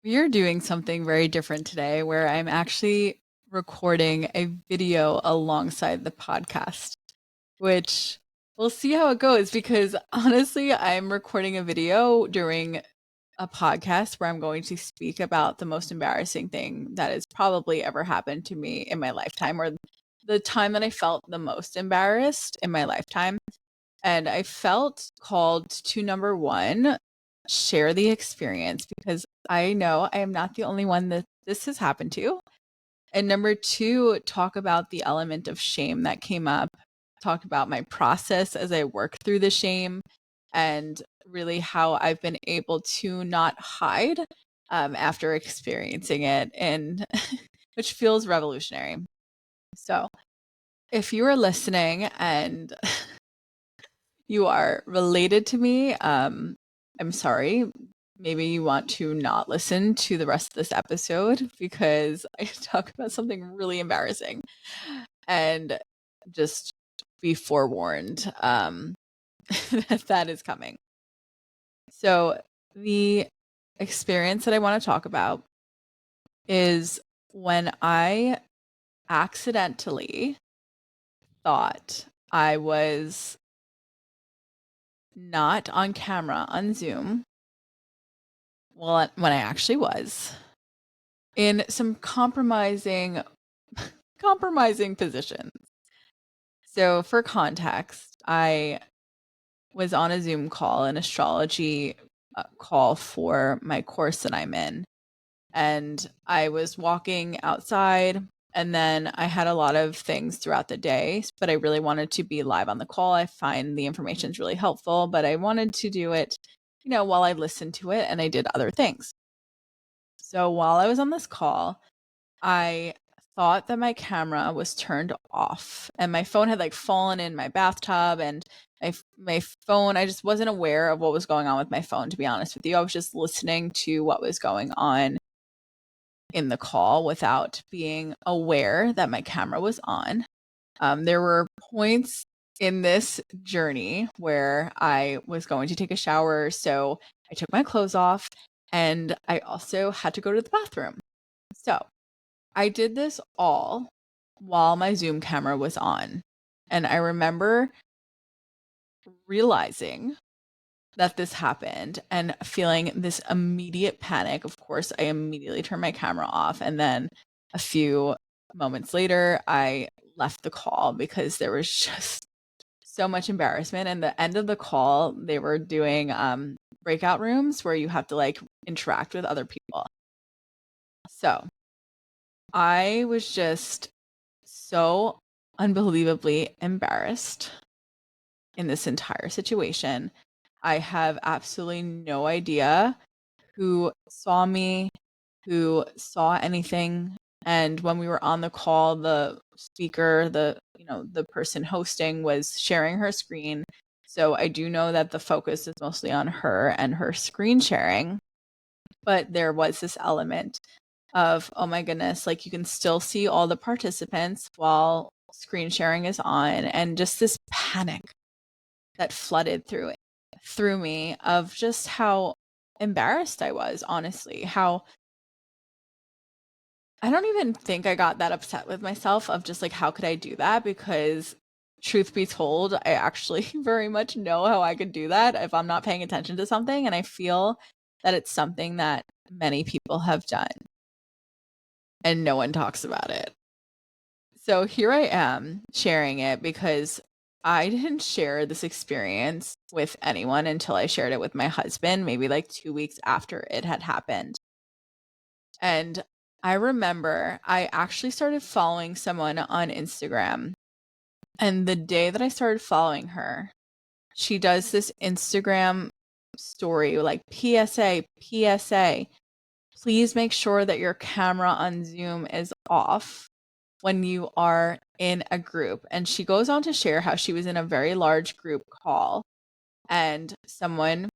We are doing something very different today where I'm actually recording a video alongside the podcast, which we'll see how it goes because honestly, I'm recording a video during a podcast where I'm going to speak about the most embarrassing thing that has probably ever happened to me in my lifetime, or the time that I felt the most embarrassed in my lifetime. And I felt called to number one, share the experience because I know I am not the only one that this has happened to. And number two, talk about the element of shame that came up, talk about my process as I work through the shame, and really how I've been able to not hide after experiencing it, and which feels revolutionary. So, if you are listening and you are related to me, I'm sorry. Maybe you want to not listen to the rest of this episode because I talk about something really embarrassing. And just be forewarned that that is coming. So, the experience that I want to talk about is when I accidentally thought I was not on camera on Zoom. Well, when I actually was in some compromising positions. So for context, I was on a Zoom call, an astrology call for my course that I'm in. And I was walking outside, and then I had a lot of things throughout the day, but I really wanted to be live on the call. I find the information is really helpful, but I wanted to do it, while I listened to it and I did other things. So while I was on this call, I thought that my camera was turned off and my phone had like fallen in my bathtub, and my phone, I just wasn't aware of what was going on with my phone, to be honest with you. I was just listening to what was going on in the call without being aware that my camera was on. There were points in this journey where I was going to take a shower, so I took my clothes off and I also had to go to the bathroom. So I did this all while my Zoom camera was on. And I remember realizing that this happened and feeling this immediate panic. Of course, I immediately turned my camera off. And then a few moments later, I left the call because there was just so much embarrassment. And the end of the call, they were doing breakout rooms where you have to like interact with other people. So I was just so unbelievably embarrassed in this entire situation. I have absolutely no idea who saw me, who saw anything. And when we were on the call, the speaker, the person hosting was sharing her screen. So I do know that the focus is mostly on her and her screen sharing. But there was this element of, oh my goodness, like you can still see all the participants while screen sharing is on, and just this panic that flooded through me of just how embarrassed I was, honestly. How I don't even think I got that upset with myself of just like, how could I do that? Because truth be told, I actually very much know how I could do that if I'm not paying attention to something. And I feel that it's something that many people have done and no one talks about it. So here I am sharing it because I didn't share this experience with anyone until I shared it with my husband, maybe like 2 weeks after it had happened. And I remember I actually started following someone on Instagram. And the day that I started following her, she does this Instagram story like PSA, PSA. Please make sure that your camera on Zoom is off when you are in a group. And she goes on to share how she was in a very large group call and someone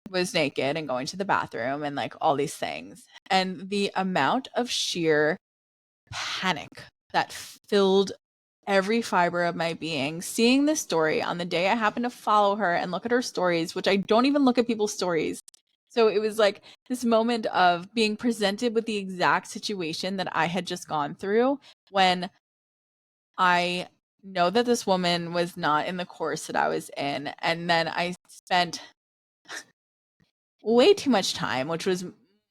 was naked and going to the bathroom and like all these things. And the amount of sheer panic that filled every fiber of my being, seeing this story on the day I happened to follow her and look at her stories, which I don't even look at people's stories. So it was like this moment of being presented with the exact situation that I had just gone through when I know that this woman was not in the course that I was in. And then I spent way too much time, which was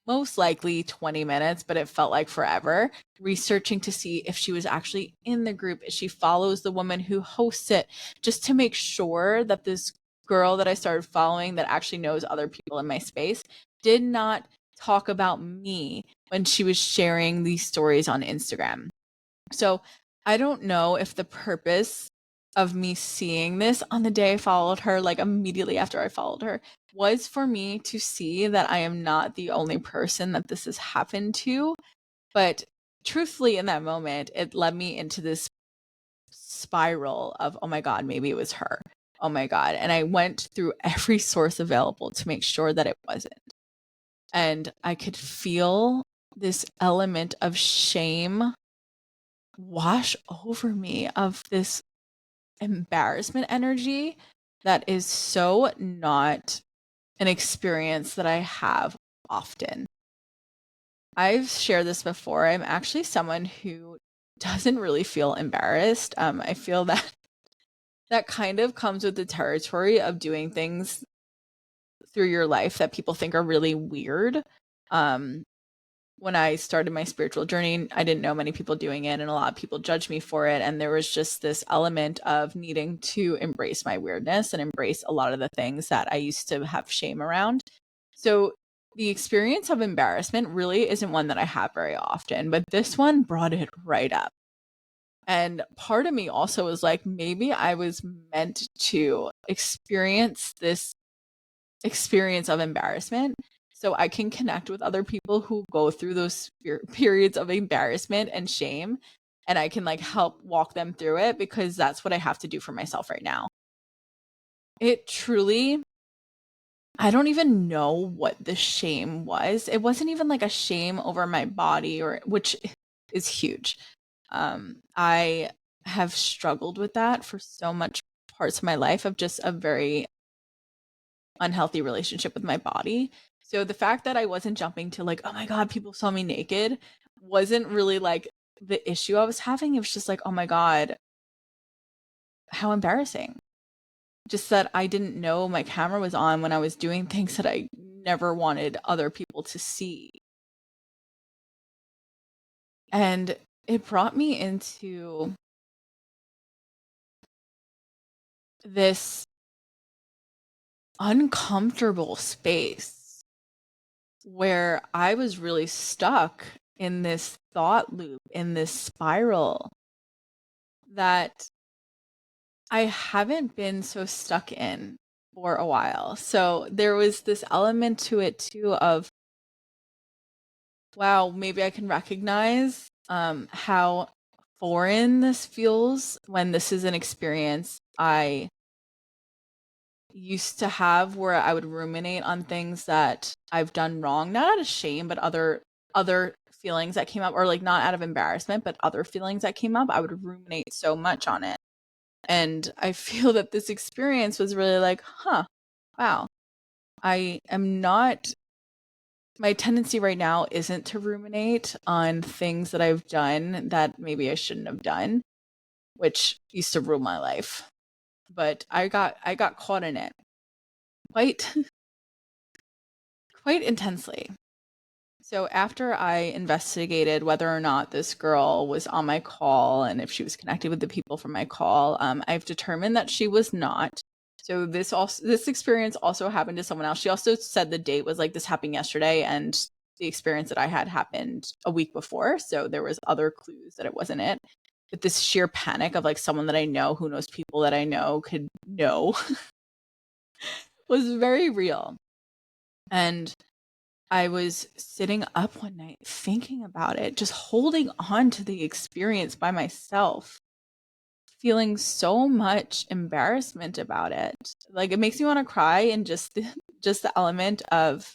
most likely 20 minutes, but it felt like forever, researching to see if she was actually in the group, if she follows the woman who hosts it, just to make sure that this girl that I started following that actually knows other people in my space did not talk about me when she was sharing these stories on Instagram. So I don't know if the purpose of me seeing this on the day I followed her, like immediately after I followed her, was for me to see that I am not the only person that this has happened to. But truthfully, in that moment, it led me into this spiral of, oh my God, maybe it was her. Oh my God. And I went through every source available to make sure that it wasn't. And I could feel this element of shame wash over me, of this embarrassment energy that is so not an experience that I have often. I've shared this before. I'm actually someone who doesn't really feel embarrassed. I feel that that kind of comes with the territory of doing things through your life that people think are really weird. Um, when I started my spiritual journey, I didn't know many people doing it, and a lot of people judged me for it. And there was just this element of needing to embrace my weirdness and embrace a lot of the things that I used to have shame around. So the experience of embarrassment really isn't one that I have very often, but this one brought it right up. And part of me also was like, maybe I was meant to experience this experience of embarrassment so I can connect with other people who go through those periods of embarrassment and shame, and I can like help walk them through it, because that's what I have to do for myself right now. It truly, I don't even know what the shame was. It wasn't even like a shame over my body, or which is huge. I have struggled with that for so much parts of my life, of just a very unhealthy relationship with my body. So the fact that I wasn't jumping to like, oh my God, people saw me naked, wasn't really like the issue I was having. It was just like, oh my God, how embarrassing. Just that I didn't know my camera was on when I was doing things that I never wanted other people to see. And it brought me into this uncomfortable space where I was really stuck in this thought loop, in this spiral that I haven't been so stuck in for a while. So there was this element to it too of, wow, maybe I can recognize how foreign this feels when this is an experience I used to have, where I would ruminate on things that I've done wrong, not out of shame, but other feelings that came up, or like not out of embarrassment, but other feelings that came up. I would ruminate so much on it. And I feel that this experience was really like, huh, wow, I am not, my tendency right now isn't to ruminate on things that I've done that maybe I shouldn't have done, which used to rule my life. But I got caught in it quite quite intensely. So after I investigated whether or not this girl was on my call and if she was connected with the people from my call, I've determined that she was not. So this experience also happened to someone else. She also said the date was like, this happened yesterday, and the experience that I had happened a week before. So there was other clues that it wasn't it. But this sheer panic of like someone that I know who knows people that I know could know was very real. And I was sitting up one night thinking about it, just holding on to the experience by myself, feeling so much embarrassment about it. Like it makes me want to cry, and just the element of,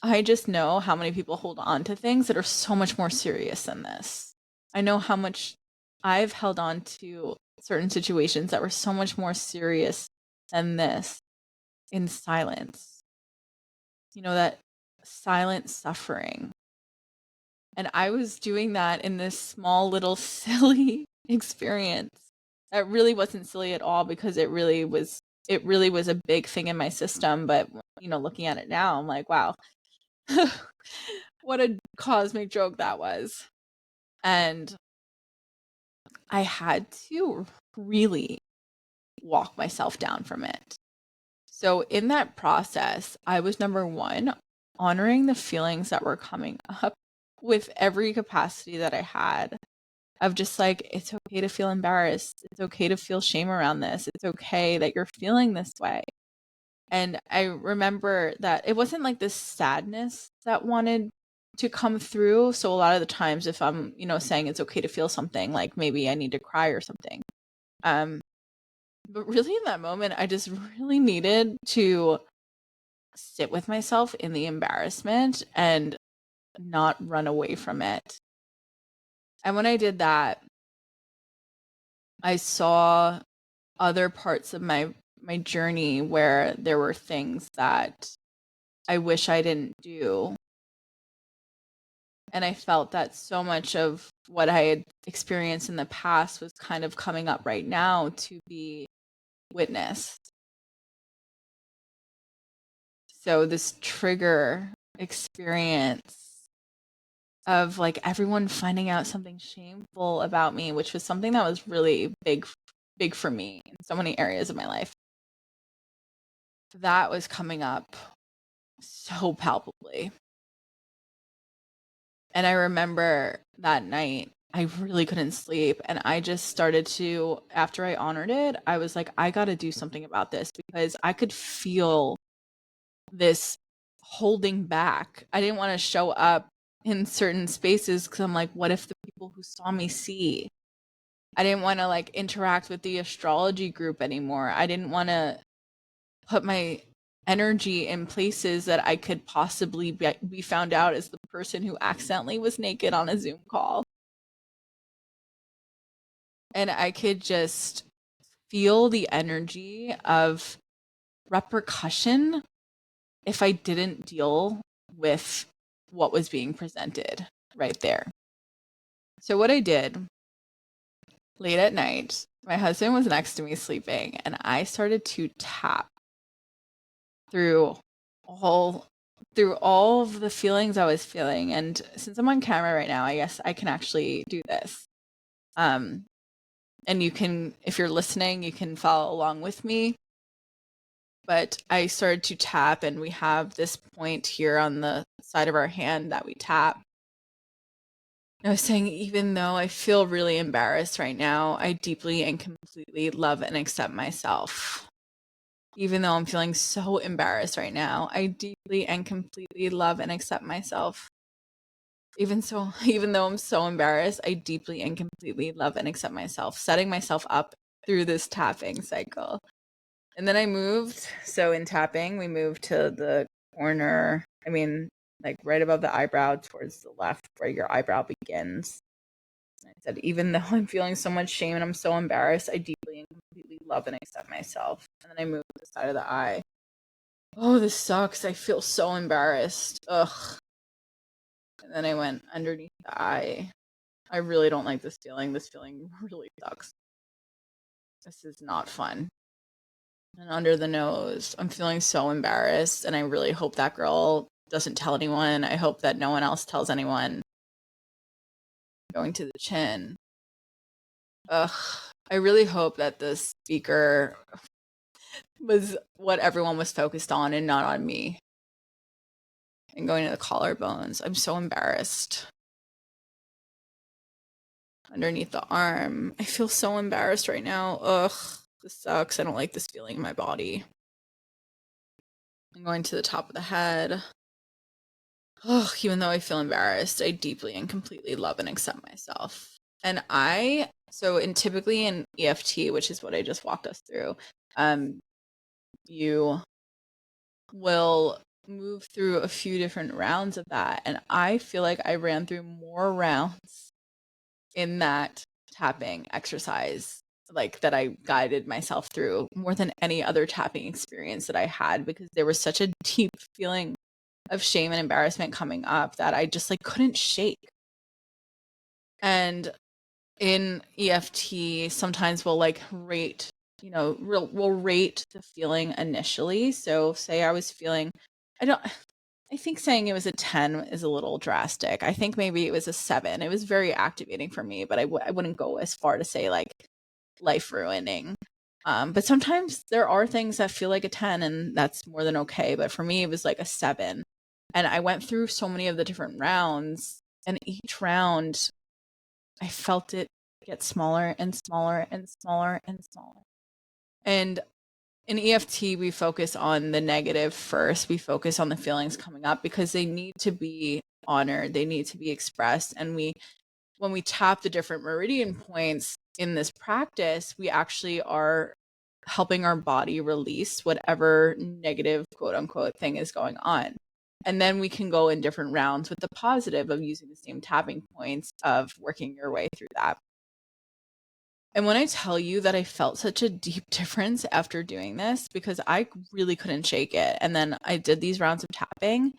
I just know how many people hold on to things that are so much more serious than this. I know how much I've held on to certain situations that were so much more serious than this. in silence, that silent suffering. And I was doing that in this small little silly experience that really wasn't silly at all, because it really was a big thing in my system. But looking at it now, I'm like, wow, what a cosmic joke that was. And I had to really walk myself down from it. So in that process, I was, number one, honoring the feelings that were coming up with every capacity that I had, of just like, it's okay to feel embarrassed. It's okay to feel shame around this. It's okay that you're feeling this way. And I remember that it wasn't like this sadness that wanted to come through. So a lot of the times, if I'm, saying it's okay to feel something, like maybe I need to cry or something. But really in that moment, I just really needed to sit with myself in the embarrassment and not run away from it. And when I did that, I saw other parts of my journey where there were things that I wish I didn't do. And I felt that so much of what I had experienced in the past was kind of coming up right now to be witnessed. So this trigger experience of like everyone finding out something shameful about me, which was something that was really big for me in so many areas of my life, that was coming up so palpably. And I remember that night I really couldn't sleep, and I just started to, after I honored it, I was like, I got to do something about this, because I could feel this holding back. I didn't want to show up in certain spaces because I'm like, what if the people who saw me see? I didn't want to like interact with the astrology group anymore. I didn't want to put my energy in places that I could possibly be found out as the person who accidentally was naked on a Zoom call. And I could just feel the energy of repercussion if I didn't deal with what was being presented right there. So what I did late at night, my husband was next to me sleeping, and I started to tap through all of the feelings I was feeling. And since I'm on camera right now, I guess I can actually do this. And you can, if you're listening, you can follow along with me. But I started to tap, and we have this point here on the side of our hand that we tap. I was saying, even though I feel really embarrassed right now, I deeply and completely love and accept myself. Even though I'm feeling so embarrassed right now, I deeply and completely love and accept myself. Even though I'm so embarrassed, I deeply and completely love and accept myself, setting myself up through this tapping cycle. And then I moved. So in tapping, we moved to the corner. Like right above the eyebrow towards the left where your eyebrow begins. And I said, even though I'm feeling so much shame and I'm so embarrassed, I deeply and completely love and accept myself. And then I moved to the side of the eye. Oh, this sucks. I feel so embarrassed. Ugh. And then I went underneath the eye. I really don't like this feeling. This feeling really sucks. This is not fun. And under the nose, I'm feeling so embarrassed, and I really hope that girl doesn't tell anyone. I hope that no one else tells anyone. Going to the chin. Ugh. I really hope that the speaker was what everyone was focused on and not on me. And going to the collarbones. I'm so embarrassed. Underneath the arm. I feel so embarrassed right now. Ugh. This sucks. I don't like this feeling in my body. I'm going to the top of the head. Oh, even though I feel embarrassed, I deeply and completely love and accept myself. And typically in EFT, which is what I just walked us through, you will move through a few different rounds of that. And I feel like I ran through more rounds in that tapping exercise like that I guided myself through more than any other tapping experience that I had, because there was such a deep feeling of shame and embarrassment coming up that I just like couldn't shake. And in EFT, sometimes we'll like rate, we'll rate the feeling initially. So say I was feeling, I think saying it was a 10 is a little drastic. I think maybe it was a 7. It was very activating for me, but I wouldn't go as far to say like life ruining. But sometimes there are things that feel like a 10, and that's more than okay. But for me, it was like a 7. And I went through so many of the different rounds, and each round I felt it get smaller and smaller and smaller and smaller. And in EFT, we focus on the negative first. We focus on the feelings coming up because they need to be honored. They need to be expressed. And when we tap the different meridian points in this practice, we actually are helping our body release whatever negative, quote unquote, thing is going on. And then we can go in different rounds with the positive of using the same tapping points of working your way through that. And when I tell you that I felt such a deep difference after doing this, because I really couldn't shake it. And then I did these rounds of tapping.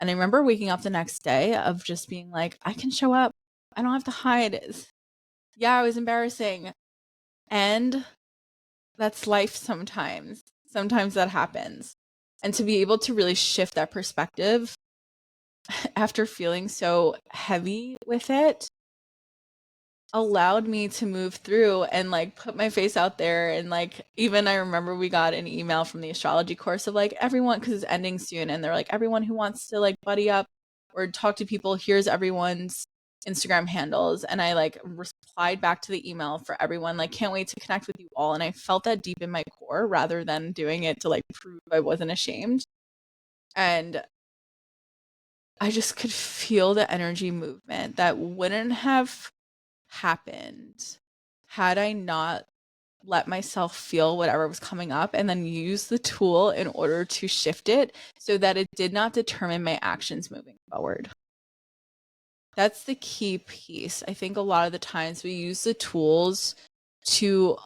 And I remember waking up the next day of just being like, I can show up. I don't have to hide. Yeah, it was embarrassing. And that's life sometimes. Sometimes that happens. And to be able to really shift that perspective after feeling so heavy with it allowed me to move through and like put my face out there. And like, even I remember we got an email from the astrology course of like everyone, because it's ending soon, and they're like, everyone who wants to like buddy up or talk to people, here's everyone's Instagram handles. And I like replied back to the email for everyone, like, can't wait to connect with you all. And I felt that deep in my core rather than doing it to like prove I wasn't ashamed. And I just could feel the energy movement that wouldn't have happened had I not let myself feel whatever was coming up and then use the tool in order to shift it so that it did not determine my actions moving forward. That's the key piece. I think a lot of the times we use the tools to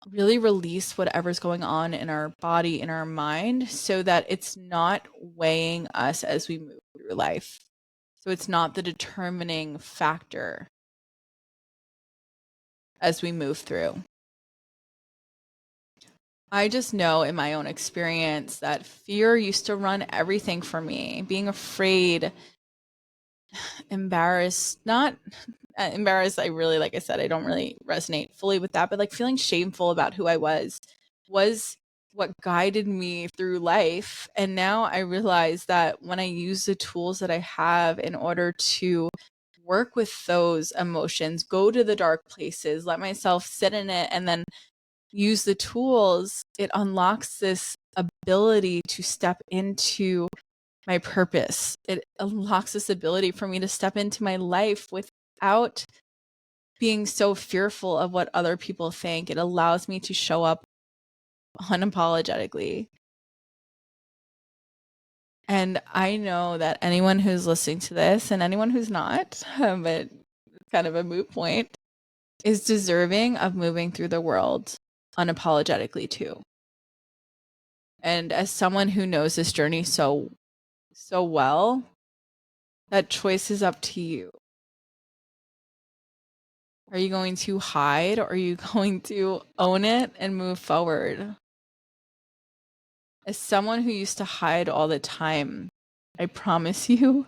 really release whatever's going on in our body, in our mind, so that it's not weighing us as we move through life. So it's not the determining factor as we move through. I just know in my own experience that fear used to run everything for me. Being afraid, embarrassed, not embarrassed. I really, like I said, I don't really resonate fully with that, but like feeling shameful about who I was what guided me through life. And now I realize that when I use the tools that I have in order to work with those emotions, go to the dark places, let myself sit in it, and then use the tools, it unlocks this ability to step into my purpose. It unlocks this ability for me to step into my life without being so fearful of what other people think. It allows me to show up unapologetically. And I know that anyone who's listening to this, and anyone who's not, but it's kind of a moot point, is deserving of moving through the world unapologetically too. And as someone who knows this journey so well, that choice is up to you. Are you going to hide, or are you going to own it and move forward? As someone who used to hide all the time, I promise you,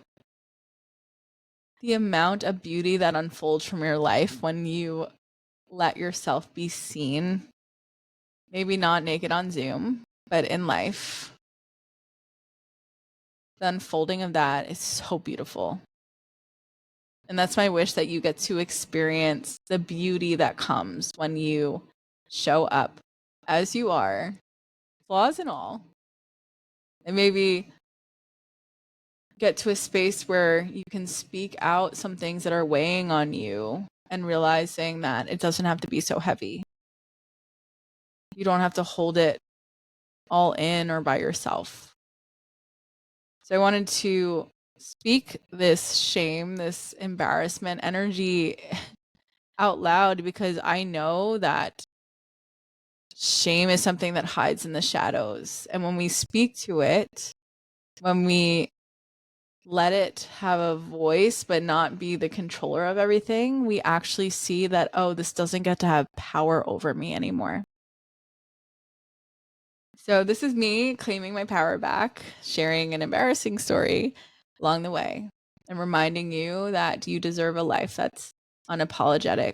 the amount of beauty that unfolds from your life when you let yourself be seen, maybe not naked on Zoom, but in life, the unfolding of that is so beautiful. And that's my wish, that you get to experience the beauty that comes when you show up as you are, flaws and all. And maybe get to a space where you can speak out some things that are weighing on you and realizing that it doesn't have to be so heavy. You don't have to hold it all in or by yourself. So I wanted to speak this shame, this embarrassment energy out loud because I know that shame is something that hides in the shadows. And when we speak to it, when we let it have a voice but not be the controller of everything, we actually see that, oh, this doesn't get to have power over me anymore. So this is me claiming my power back, sharing an embarrassing story along the way, and reminding you that you deserve a life that's unapologetic.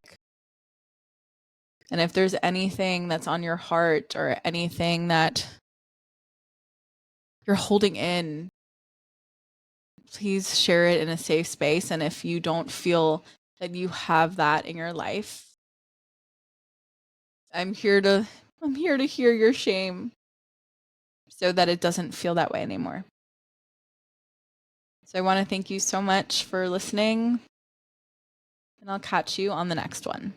And if there's anything that's on your heart or anything that you're holding in, please share it in a safe space. And if you don't feel that you have that in your life, I'm here to hear your shame so that it doesn't feel that way anymore. So I want to thank you so much for listening, and I'll catch you on the next one.